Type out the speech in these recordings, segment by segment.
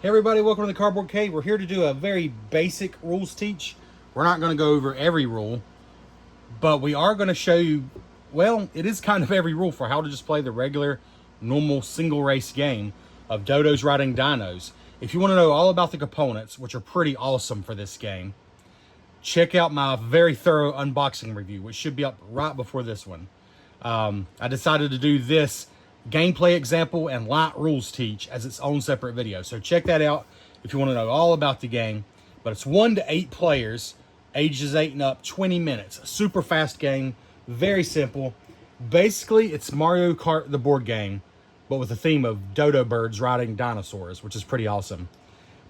Hey everybody, welcome to the Cardboard Cave. We're here to do a very basic rules teach. We're not going to go over every rule, but we are going to show you, well, it is kind of every rule for how to just play the regular, normal single race game of Dodos Riding Dinos. If you want to know all about the components, which are pretty awesome for this game, check out my very thorough unboxing review, which should be up right before this one. I decided to do this gameplay example and light rules teach as its own separate video. So check that out if you want to know all about the game. But it's 1 to 8 players, ages 8 and up, 20 minutes. A super fast game, very simple. Basically, it's Mario Kart, the board game, but with the theme of dodo birds riding dinosaurs, which is pretty awesome.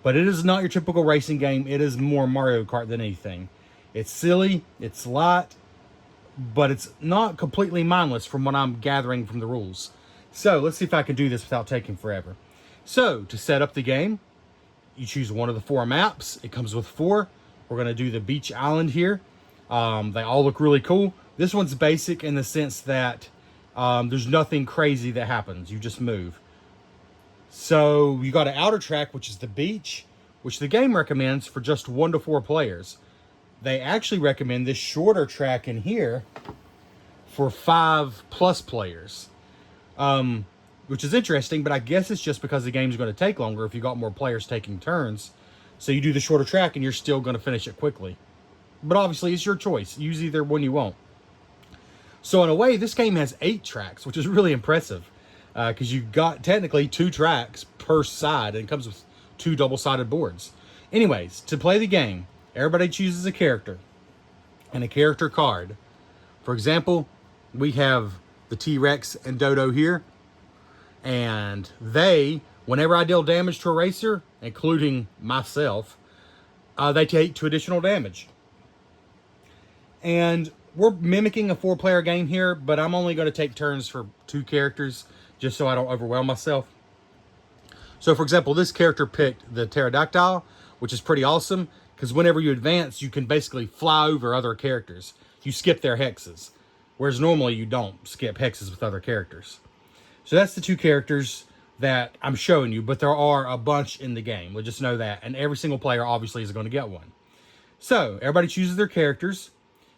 But it is not your typical racing game. It is more Mario Kart than anything. It's silly, it's light, but it's not completely mindless from what I'm gathering from the rules. So let's see if I can do this without taking forever. So to set up the game, you choose one of the 4 maps. It comes with 4. We're going to do the beach island here. They all look really cool. This one's basic in the sense that there's nothing crazy that happens. You just move. So you got an outer track, which is the beach, which the game recommends for just 1 to 4 players. They actually recommend this shorter track in here for 5+ players. Which is interesting, but I guess it's just because the game's going to take longer if you got more players taking turns. So you do the shorter track and you're still going to finish it quickly. But obviously it's your choice. Use either one you want. So in a way, this game has 8 tracks, which is really impressive. Because you've got technically 2 tracks per side, and it comes with 2 double-sided boards. Anyways, to play the game, everybody chooses a character and a character card. For example, we have the T-Rex and Dodo here. And they, whenever I deal damage to a racer, including myself, they take 2 additional damage. And we're mimicking a 4-player game here, but I'm only going to take turns for 2 characters, just so I don't overwhelm myself. So, for example, this character picked the pterodactyl, which is pretty awesome, because whenever you advance, you can basically fly over other characters. You skip their hexes, whereas normally you don't skip hexes with other characters. So that's the 2 characters that I'm showing you, but there are a bunch in the game. We'll just know that, and every single player obviously is going to get one. So, everybody chooses their characters.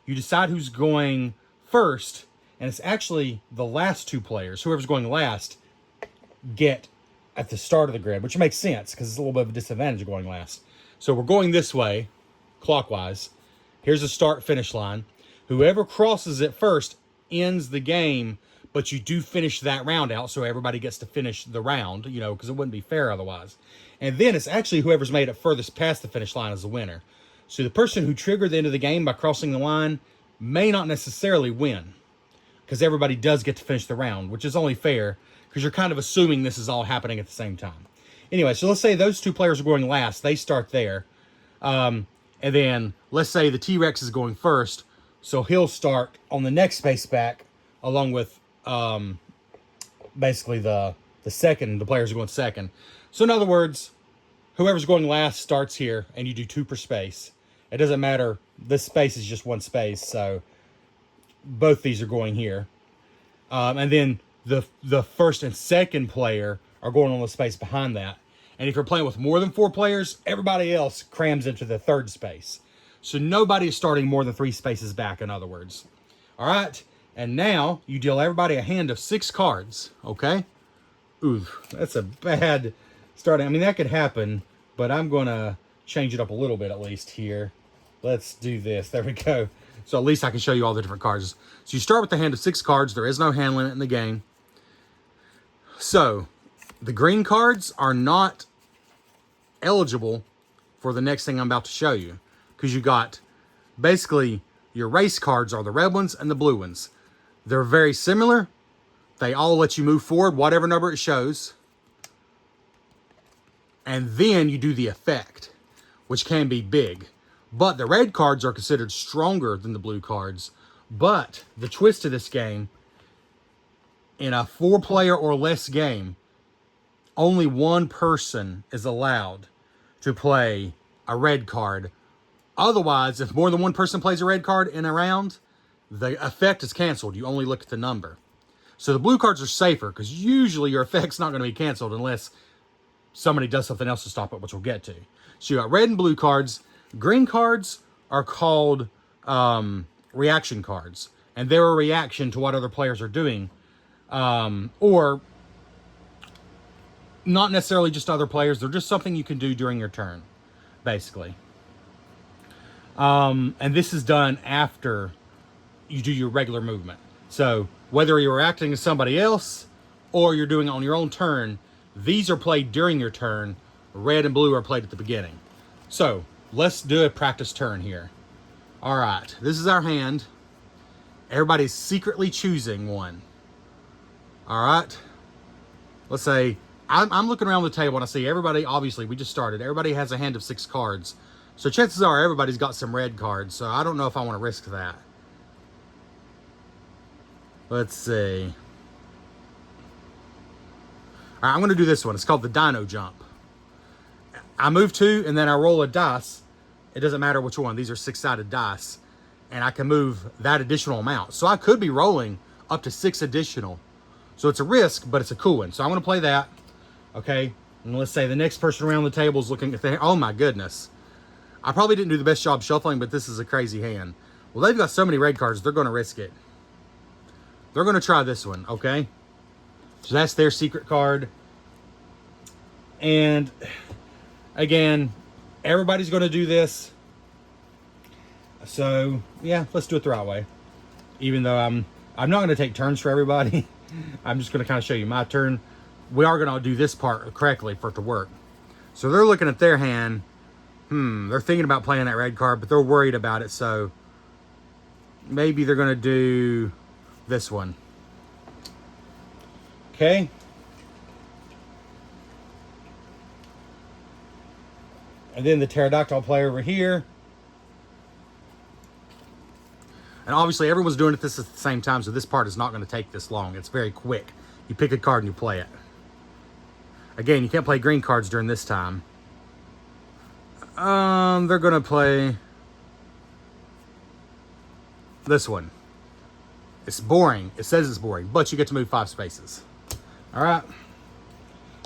You decide who's going first, and it's actually the last 2 players, whoever's going last, get at the start of the grid, which makes sense because it's a little bit of a disadvantage of going last. So we're going this way, clockwise. Here's the start-finish line. Whoever crosses it first ends the game, but you do finish that round out, so everybody gets to finish the round, you know, because it wouldn't be fair otherwise. And then it's actually whoever's made it furthest past the finish line is the winner. So the person who triggered the end of the game by crossing the line may not necessarily win, because everybody does get to finish the round, which is only fair, because you're kind of assuming this is all happening at the same time. Anyway, so let's say those 2 players are going last. They start there. And then let's say the T-Rex is going first, so he'll start on the next space back, along with basically the players are going second. So in other words, whoever's going last starts here, and you do 2 per space. It doesn't matter. This space is just 1 space, so both these are going here. And then the first and second player are going on the space behind that. And if you're playing with more than 4 players, everybody else crams into the 3rd space. So nobody is starting more than 3 spaces back, in other words. All right. And now you deal everybody a hand of 6 cards, okay? Ooh, that's a bad starting. I mean, that could happen, but I'm going to change it up a little bit at least here. Let's do this. There we go. So at least I can show you all the different cards. So you start with the hand of 6 cards. There is no hand limit in the game. So the green cards are not eligible for the next thing I'm about to show you, because you got basically your race cards are the red ones and the blue ones. They're very similar. They all let you move forward, whatever number it shows. And then you do the effect, which can be big. But the red cards are considered stronger than the blue cards. But the twist to this game, in a 4-player or less game, only 1 person is allowed to play a red card. Otherwise, if more than 1 person plays a red card in a round, the effect is canceled. You only look at the number. So the blue cards are safer, because usually your effect's not going to be canceled unless somebody does something else to stop it, which we'll get to. So you got red and blue cards. Green cards are called reaction cards, and they're a reaction to what other players are doing, or not necessarily just other players. They're just something you can do during your turn, basically. And this is done after you do your regular movement. So whether you're reacting to somebody else or you're doing it on your own turn, these are played during your turn. Red and blue are played at the beginning. So let's do a practice turn here. All right, this is our hand. Everybody's secretly choosing one. All right, let's say I'm looking around the table and I see everybody, obviously we just started, everybody has a hand of 6 cards. So chances are everybody's got some red cards, so I don't know if I want to risk that. Let's see. All right, I'm going to do this one. It's called the Dino Jump. I move 2 and then I roll a dice. It doesn't matter which one. These are 6-sided dice. And I can move that additional amount. So I could be rolling up to 6 additional. So it's a risk, but it's a cool one. So I'm going to play that. Okay. And let's say the next person around the table is looking at the hand. Oh my goodness. I probably didn't do the best job shuffling, but this is a crazy hand. Well, they've got so many red cards, they're going to risk it. They're going to try this one, okay? So that's their secret card. And again, everybody's going to do this. So, yeah, let's do it the right way. Even though I'm not going to take turns for everybody. I'm just going to kind of show you my turn. We are going to do this part correctly for it to work. So they're looking at their hand. They're thinking about playing that red card, but they're worried about it. So maybe they're going to do this one. Okay. And then the pterodactyl player over here. And obviously everyone's doing it this at the same time, so this part is not going to take this long. It's very quick. You pick a card and you play it. Again, you can't play green cards during this time. They're going to play this one. It's boring. It says it's boring, but you get to move 5 spaces. All right.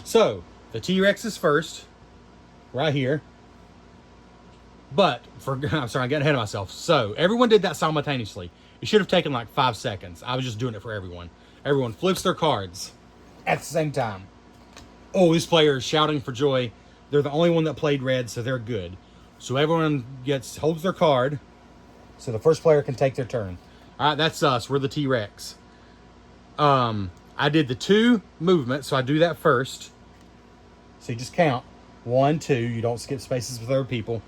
So the T-Rex is first, right here. But I'm sorry, I'm getting ahead of myself. So everyone did that simultaneously. It should have taken like 5 seconds. I was just doing it for everyone. Everyone flips their cards at the same time. Oh, this player is shouting for joy. They're the only one that played red, so they're good. So everyone holds their card, so the first player can take their turn. All right, that's us. We're the T-Rex. I did the 2 movement, so I do that first. So you just count. 1, 2. You don't skip spaces with other people.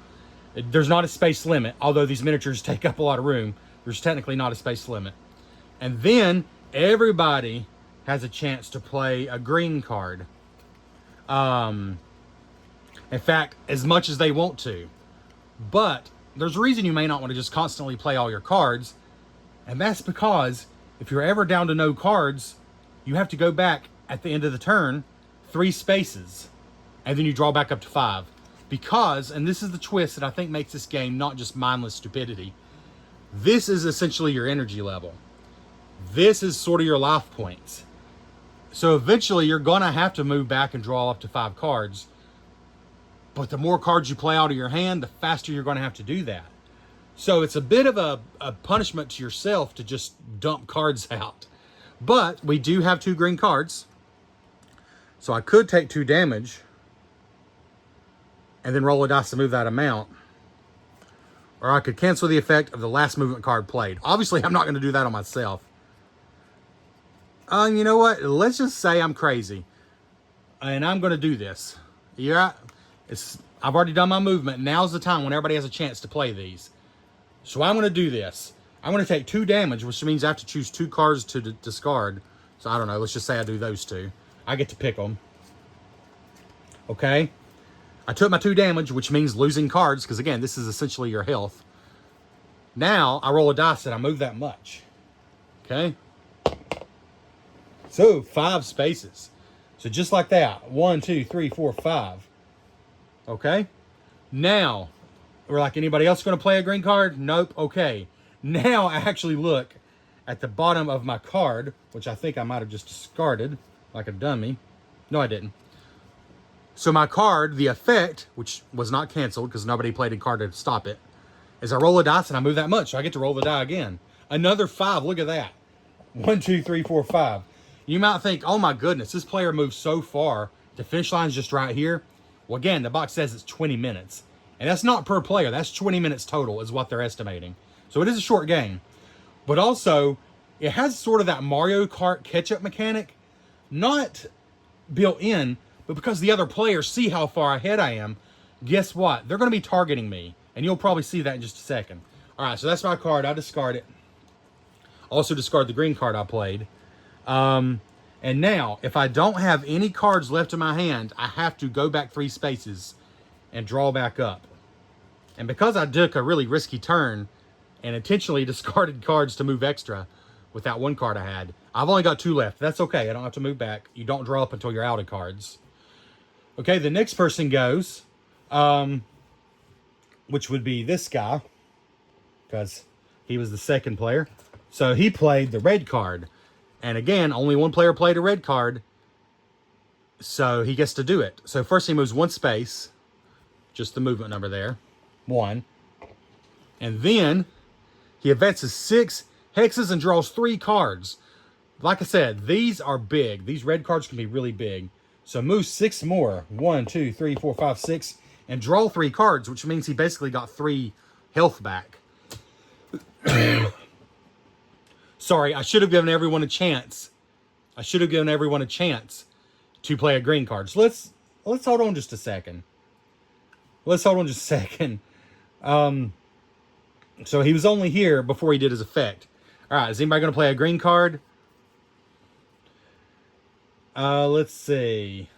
There's not a space limit, although these miniatures take up a lot of room. There's technically not a space limit. And then everybody has a chance to play a green card. In fact, as much as they want to. But there's a reason you may not want to just constantly play all your cards. And that's because if you're ever down to no cards, you have to go back at the end of the turn 3 spaces. And then you draw back up to 5. Because, and this is the twist that I think makes this game not just mindless stupidity, this is essentially your energy level. This is sort of your life points. So eventually you're going to have to move back and draw up to 5 cards. But the more cards you play out of your hand, the faster you're going to have to do that. So it's a bit of a punishment to yourself to just dump cards out. But we do have 2 green cards. So I could take 2 damage and then roll a dice to move that amount. Or I could cancel the effect of the last movement card played. Obviously, I'm not going to do that on myself. You know what? Let's just say I'm crazy. And I'm going to do this. Yeah, I've already done my movement. Now's the time when everybody has a chance to play these. So I'm going to do this. I'm going to take 2 damage, which means I have to choose 2 cards to discard. So I don't know. Let's just say I do those 2. I get to pick them. Okay. I took my 2 damage, which means losing cards, because again, this is essentially your health. Now, I roll a dice and I move that much. Okay? So, 5 spaces. So just like that. 1, 2, 3, 4, 5. Okay? Now, we're like, anybody else going to play a green card? Nope. Okay. Now, I actually look at the bottom of my card, which I think I might have just discarded, like a dummy. No, I didn't. So my card, the effect, which was not canceled because nobody played a card to stop it, is I roll a dice and I move that much. So I get to roll the die again. Another 5. Look at that. 1, 2, 3, 4, 5. You might think, oh my goodness, this player moves so far. The finish line's just right here. Well, again, the box says it's 20 minutes. And that's not per player. That's 20 minutes total is what they're estimating. So it is a short game. But also, it has sort of that Mario Kart catch-up mechanic. Not built in, but because the other players see how far ahead I am, guess what? They're going to be targeting me. And you'll probably see that in just a second. All right, so that's my card. I discard it. Also discard the green card I played. And now, if I don't have any cards left in my hand, I have to go back 3 spaces and draw back up. And because I took a really risky turn and intentionally discarded cards to move extra with that 1 card I had, I've only got 2 left. That's okay. I don't have to move back. You don't draw up until you're out of cards. Okay, the next person goes, which would be this guy, because he was the second player. So he played the red card. And again, only 1 player played a red card, so he gets to do it. So first he moves 1 space, just the movement number there, 1. And then he advances 6 hexes and draws 3 cards. Like I said, these are big. These red cards can be really big. So move 6 more, 1, 2, 3, 4, 5, 6, and draw 3 cards, which means he basically got 3 health back. Sorry, I should have given everyone a chance. I should have given everyone a chance to play a green card. So let's hold on just a second. Let's hold on just a second. So he was only here before he did his effect. All right, is anybody going to play a green card? Let's see.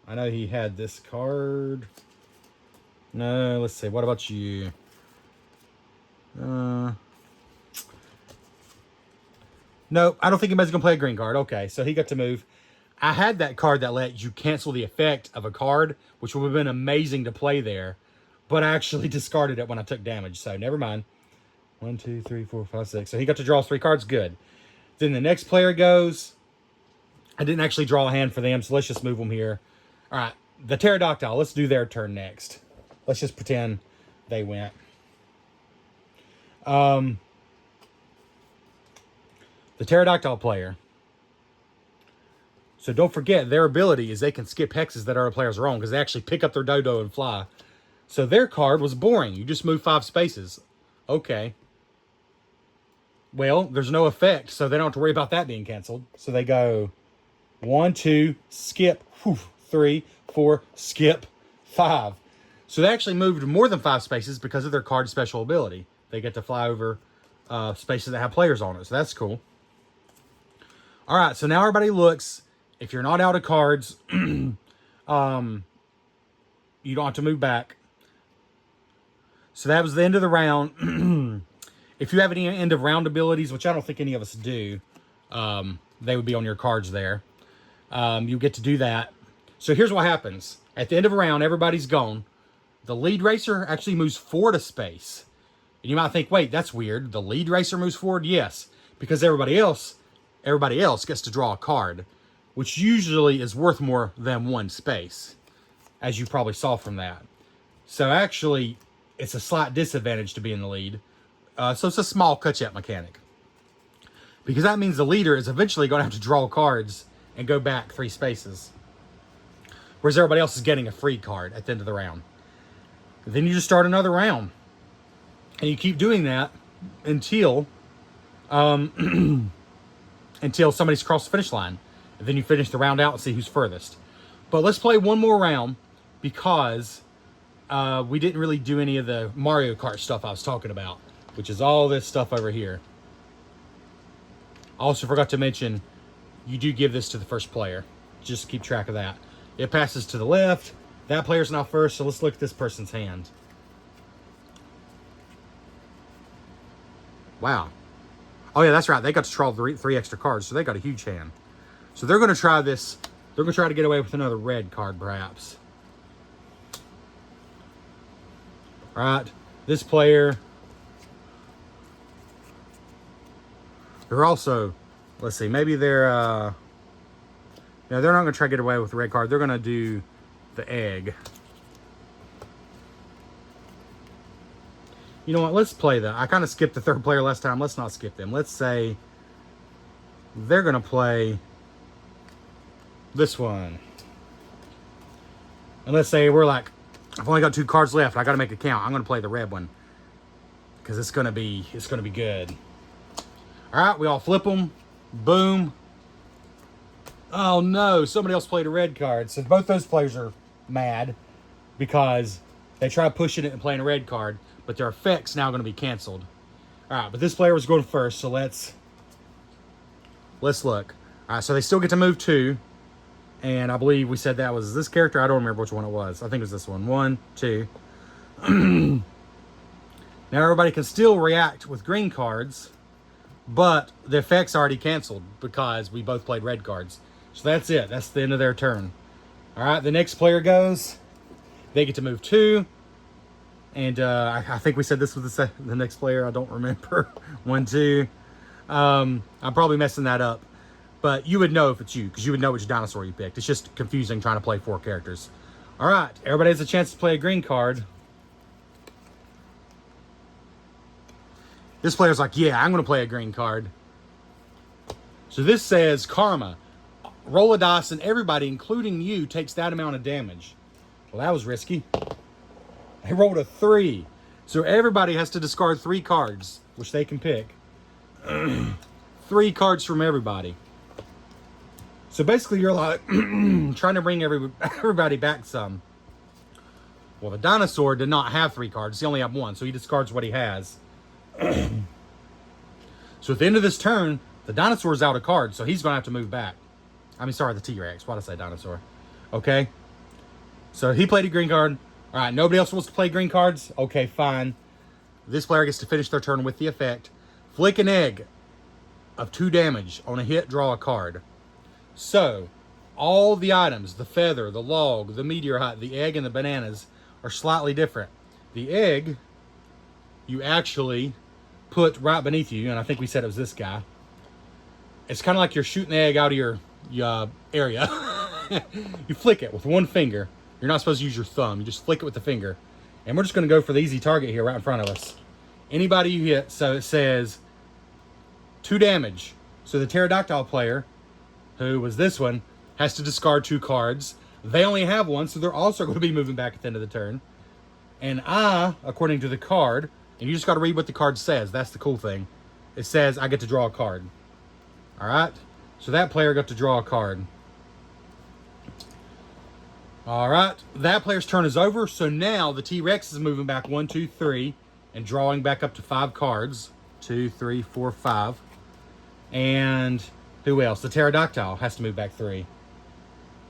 I know he had this card. No, let's see. What about you? Nope, I don't think anybody's going to play a green card. Okay, so he got to move. I had that card that let you cancel the effect of a card, which would have been amazing to play there. But I actually discarded it when I took damage, so never mind. 1, 2, 3, 4, 5, 6. So he got to draw 3 cards. Good. Then the next player goes. I didn't actually draw a hand for them, so let's just move them here. All right, the pterodactyl. Let's do their turn next. Let's just pretend they went. The pterodactyl player. So don't forget, their ability is they can skip hexes that other players are on because they actually pick up their dodo and fly. So their card was boring. You just move 5 spaces. Okay. Well, there's no effect, so they don't have to worry about that being canceled. So they go 1, 2, skip, 3, 4, skip, 5. So they actually moved more than 5 spaces because of their card special ability. They get to fly over spaces that have players on it, so that's cool. All right, so now everybody looks. If you're not out of cards, you don't have to move back. So that was the end of the round. If you have any end of round abilities, which I don't think any of us do, they would be on your cards there. You get to do that. So here's what happens. At the end of a round, everybody's gone. The lead racer actually moves forward a space. And you might think, wait, that's weird. The lead racer moves forward? Yes, because everybody else gets to draw a card, which usually is worth more than 1 space, as you probably saw from that. So actually, it's a slight disadvantage to be in the lead. So it's a small catch-up mechanic. Because that means the leader is eventually going to have to draw cards and go back 3 spaces. Whereas everybody else is getting a free card at the end of the round. Then you just start another round. And you keep doing that until until somebody's crossed the finish line. And then you finish the round out and see who's furthest. But let's play one more round because we didn't really do any of the Mario Kart stuff I was talking about, which is all this stuff over here. I also forgot to mention, you do give this to the first player. Just keep track of that. It passes to the left. That player's not first, so let's look at this person's hand. Wow. Oh, yeah, that's right. They got to draw 3 extra cards, so they got a huge hand. So they're going to try this. They're going to try to get away with another red card, perhaps. All right. This player. They're also, let's see, maybe they're, no, they're not going to try to get away with the red card. They're going to do the egg. You know what? Let's play that. I kind of skipped the third player last time. Let's not skip them. Let's say they're going to play this one. And let's say we're like, I've only got 2 cards left. I got to make a count. I'm going to play the red one because it's going to be good. All right, we all flip them. Boom. Oh no, somebody else played a red card. So both those players are mad because they tried pushing it and playing a red card, but their effect's now going to be canceled. All right, but this player was going first, so let's look. All right, so they still get to move 2. And I believe we said that was this character. I don't remember which one it was. I think it was this one. 1, 2. Now everybody can still react with green cards, but the effect's already canceled because we both played red cards. So that's it. That's the end of their turn. All right, the next player goes. They get to move 2. And I think we said this was the next player. I don't remember. 1, 2. I'm probably messing that up. But you would know if it's you, because you would know which dinosaur you picked. It's just confusing trying to play 4 characters. All right, everybody has a chance to play a green card. This player's like, yeah, I'm going to play a green card. So this says karma. Roll a dice and everybody, including you, takes that amount of damage. Well, that was risky. They rolled a 3. So everybody has to discard 3 cards, which they can pick. 3 cards from everybody. So basically you're like trying to bring everybody back some. Well, the dinosaur did not have 3 cards. He only had 1, so he discards what he has. So at the end of this turn, the dinosaur's out of cards, so he's going to have to move back. I mean, sorry, the T-Rex. Why did I say dinosaur? Okay. So he played a green card. All right, nobody else wants to play green cards? Okay, fine. This player gets to finish their turn with the effect. Flick an egg of 2 damage. On a hit, draw a card. So, all the items, the feather, the log, the meteorite, the egg, and the bananas are slightly different. The egg, you actually put right beneath you, and I think we said it was this guy. It's kind of like you're shooting the egg out of your area. You flick it with 1 finger. You're not supposed to use your thumb. You just flick it with the finger. And we're just going to go for the easy target here right in front of us. Anybody you hit, so it says 2 damage. So the pterodactyl player, who was this one, has to discard 2 cards. They only have 1, so they're also going to be moving back at the end of the turn. And I, according to the card, and you just got to read what the card says. That's the cool thing. It says I get to draw a card. All right? So that player got to draw a card. All right. That player's turn is over. So now the T-Rex is moving back 1, 2, 3 and drawing back up to 5 cards. 2, 3, 4, 5. And who else? The pterodactyl has to move back 3.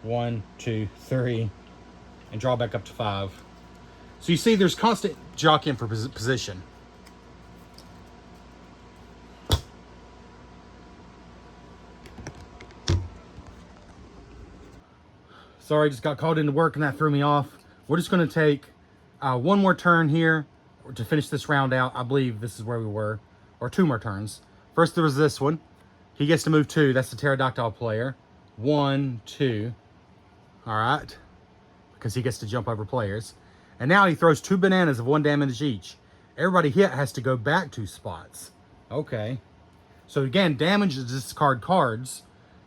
1, 2, 3 and draw back up to 5. So you see there's constant jockeying for position. Sorry, just got called into work and that threw me off. We're just going to take 1 more turn here to finish this round out. I believe this is where we were. Or 2 more turns. First there was this one. He gets to move 2. That's the pterodactyl player. 1, 2. All right. Because he gets to jump over players. And now he throws 2 bananas of 1 damage each. Everybody hit has to go back 2 spots. Okay. So again, damage is discard cards.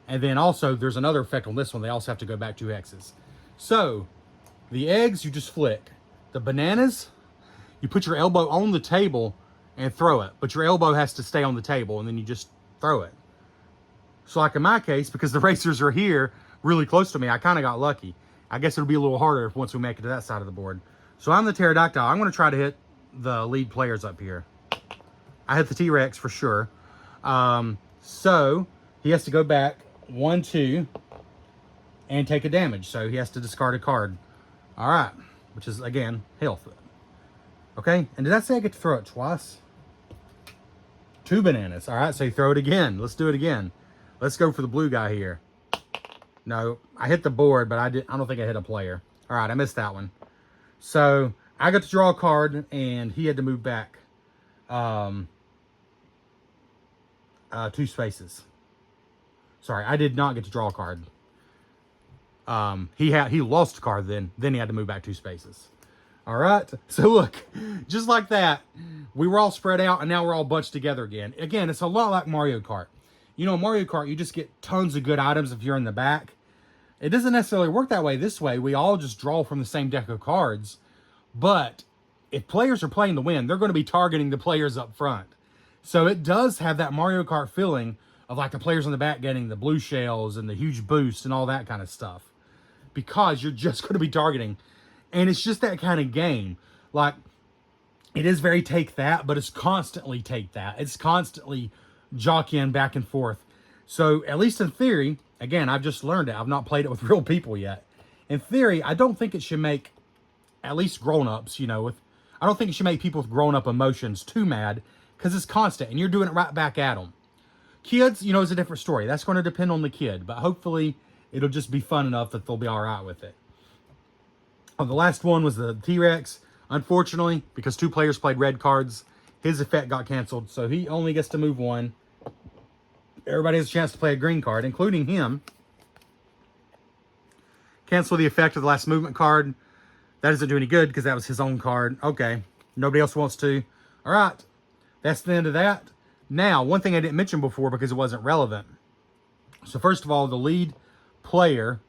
And then also there's another effect on this one. They also have to go back 2 hexes. So the eggs you just flick. The bananas, you put your elbow on the table and throw it. But your elbow has to stay on the table and then you just throw it. So like in my case, because the racers are here really close to me, I kind of got lucky. I guess it'll be a little harder once we make it to that side of the board. So I'm the pterodactyl. I'm going to try to hit the lead players up here. I hit the T-Rex for sure. So he has to go back 1, 2 and take a damage. So he has to discard a card. All right. Which is, again, health. Okay. And did I say I get to throw it twice? 2 bananas. All right. So you throw it again. Let's do it again. Let's go for the blue guy here. No, I hit the board, but I don't think I hit a player. All right. I missed that one. So I got to draw a card and he had to move back 2 spaces. Sorry, I did not get to draw a card. He lost a card then he had to move back 2 spaces. All right, so look, just like that, we were all spread out, and now we're all bunched together again. Again, it's a lot like Mario Kart. You know, Mario Kart, you just get tons of good items if you're in the back. It doesn't necessarily work that way. This way, we all just draw from the same deck of cards. But if players are playing to win, they're going to be targeting the players up front. So it does have that Mario Kart feeling of like the players in the back getting the blue shells and the huge boost and all that kind of stuff. Because you're just going to be targeting. And it's just that kind of game. Like, it is very take that, but it's constantly take that. It's constantly jockeying back and forth. So, at least in theory, again, I've just learned it. I've not played it with real people yet. In theory, I don't think it should make, at least grown-ups, you know, I don't think it should make people with grown-up emotions too mad, because it's constant, and you're doing it right back at them. Kids, you know, is a different story. That's going to depend on the kid, but hopefully it'll just be fun enough that they'll be all right with it. The last one was the T-Rex. Unfortunately, because 2 players played red cards, his effect got canceled, so he only gets to move 1. Everybody has a chance to play a green card, including him. Cancel the effect of the last movement card. That doesn't do any good because that was his own card. Okay, nobody else wants to. All right, that's the end of that. Now, one thing I didn't mention before because it wasn't relevant. So first of all, the lead player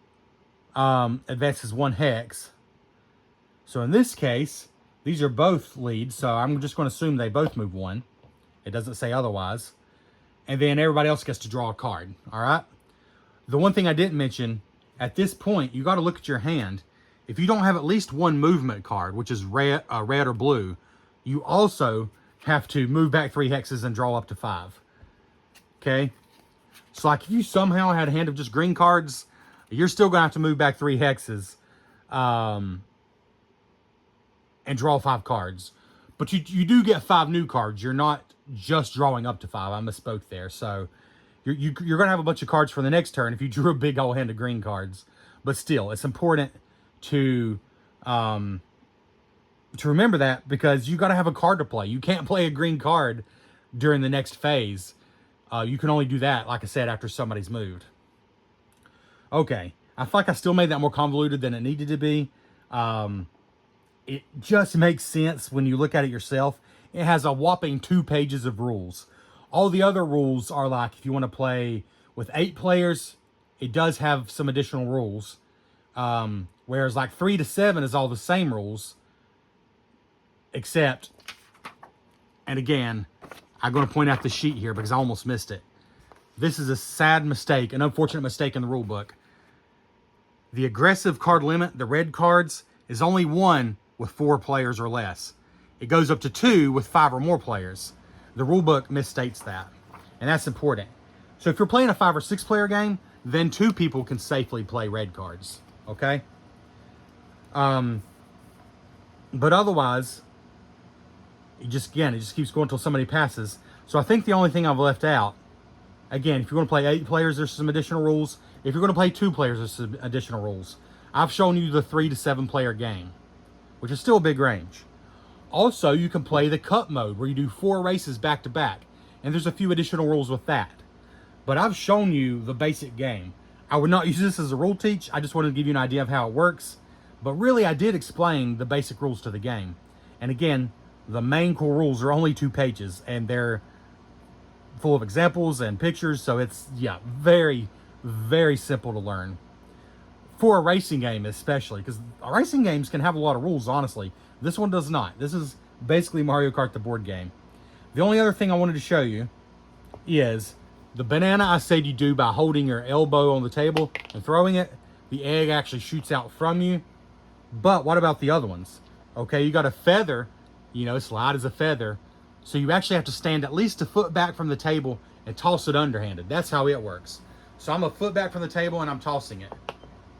advances 1 hex. So in this case, these are both leads, so I'm just going to assume they both move 1. It doesn't say otherwise. And then everybody else gets to draw a card, all right? The one thing I didn't mention, at this point, you got to look at your hand. If you don't have at least 1 movement card, which is red or blue, you also have to move back 3 hexes and draw up to 5. Okay? So like if you somehow had a hand of just green cards, you're still going to have to move back 3 hexes and draw 5 cards. But you do get 5 new cards. You're not just drawing up to 5. I misspoke there. So you're going to have a bunch of cards for the next turn if you drew a big old hand of green cards. But still, it's important to remember that, because you got to have a card to play. You can't play a green card during the next phase. You can only do that, like I said, after somebody's moved. Okay, I feel like I still made that more convoluted than it needed to be. It just makes sense when you look at it yourself. It has a whopping 2 pages of rules. All the other rules are like, if you want to play with 8 players, it does have some additional rules. Whereas like 3 to 7 is all the same rules. Except, and again, I'm going to point out the sheet here because I almost missed it. This is a sad mistake, an unfortunate mistake in the rule book. The aggressive card limit, the red cards, is only 1 with 4 players or less. It goes up to 2 with 5 or more players. The rule book misstates that, and that's important. So if you're playing a 5 or 6 player game, then 2 people can safely play red cards, okay? But otherwise, it just keeps going until somebody passes. So I think the only thing I've left out, again, if you're going to play 8 players, there's some additional rules. If you're going to play 2 players, there's some additional rules. I've shown you the 3 to 7 player game, which is still a big range. Also, you can play the cup mode where you do 4 races back to back. And there's a few additional rules with that. But I've shown you the basic game. I would not use this as a rule teach. I just wanted to give you an idea of how it works. But really, I did explain the basic rules to the game. And again, the main core rules are only 2 pages. And they're full of examples and pictures. So it's, yeah, very, very simple to learn. For a racing game especially. Because racing games can have a lot of rules, honestly. This one does not. This is basically Mario Kart, the board game. The only other thing I wanted to show you is the banana I said you do by holding your elbow on the table and throwing it. The egg actually shoots out from you. But what about the other ones? Okay, you got a feather, you know, it's light as a feather. So you actually have to stand at least a foot back from the table and toss it underhanded. That's how it works. So I'm a foot back from the table and I'm tossing it.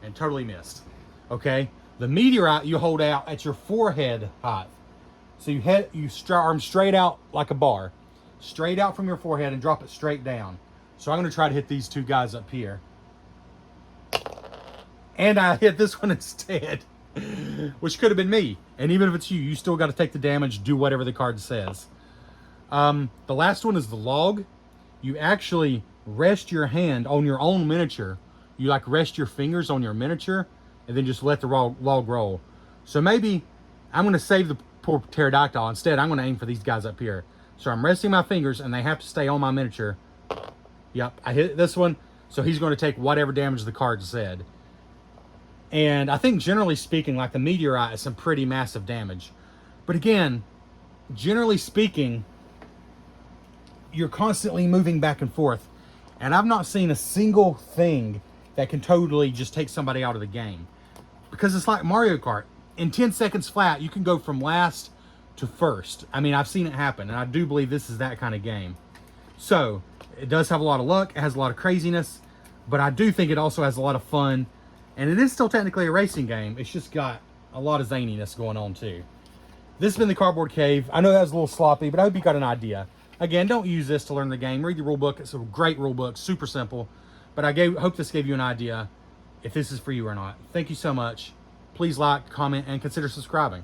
And totally missed. Okay, the meteorite you hold out at your forehead height. So you arm straight out like a bar. Straight out from your forehead and drop it straight down. So I'm going to try to hit these 2 guys up here. And I hit this one instead. Which could have been me. And even if it's you, you still got to take the damage, do whatever the card says. The last one is the log. You actually rest your hand on your own miniature you like rest your fingers on your miniature and then just let the log roll. So maybe I'm going to save the poor pterodactyl. Instead, I'm going to aim for these guys up here. So I'm resting my fingers and they have to stay on my miniature. Yep, I hit this one. So he's going to take whatever damage the card said. And I think generally speaking, like the meteorite is some pretty massive damage. But again, generally speaking, you're constantly moving back and forth. And I've not seen a single thing that can totally just take somebody out of the game. Because it's like Mario Kart. In 10 seconds flat, you can go from last to first. I mean, I've seen it happen, and I do believe this is that kind of game. So, it does have a lot of luck, it has a lot of craziness, but I do think it also has a lot of fun. And it is still technically a racing game. It's just got a lot of zaniness going on too. This has been the Cardboard Cave. I know that was a little sloppy, but I hope you got an idea. Again, don't use this to learn the game. Read the rule book. It's a great rule book, super simple. But I hope this gave you an idea if this is for you or not. Thank you so much. Please like, comment, and consider subscribing.